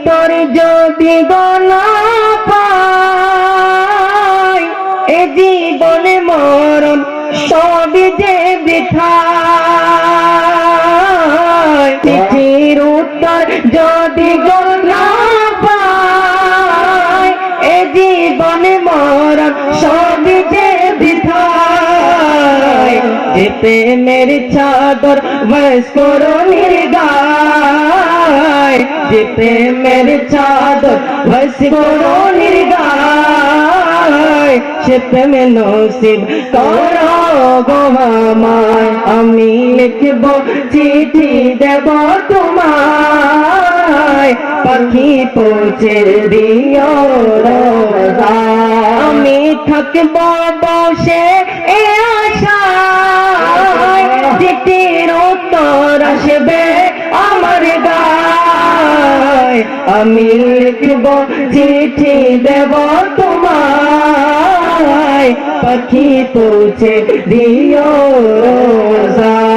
উত্তর যদি গনা পাই এ জীবনে মরণ সবই যে বৃথা চিঠির উত্তর যদি গনা পাই এ জীবনে মরণ সবই যে বৃথা যে প্রেমের চাদর বস করো নির্গায় যে প্রেমের চাদর বস করো নির্গায় সে প্রেমে নসিব করো গো আমায় আমি লিখব চিঠি দেব তোমায় পাখি পৌঁছে দিও রোজা আমি থাকব বসে এ আশায় চিঠির উত্তর আসবে আমার গায় আমি লিখব চিঠি দেব তোমায় পাখি পৌঁছে দিও রোজা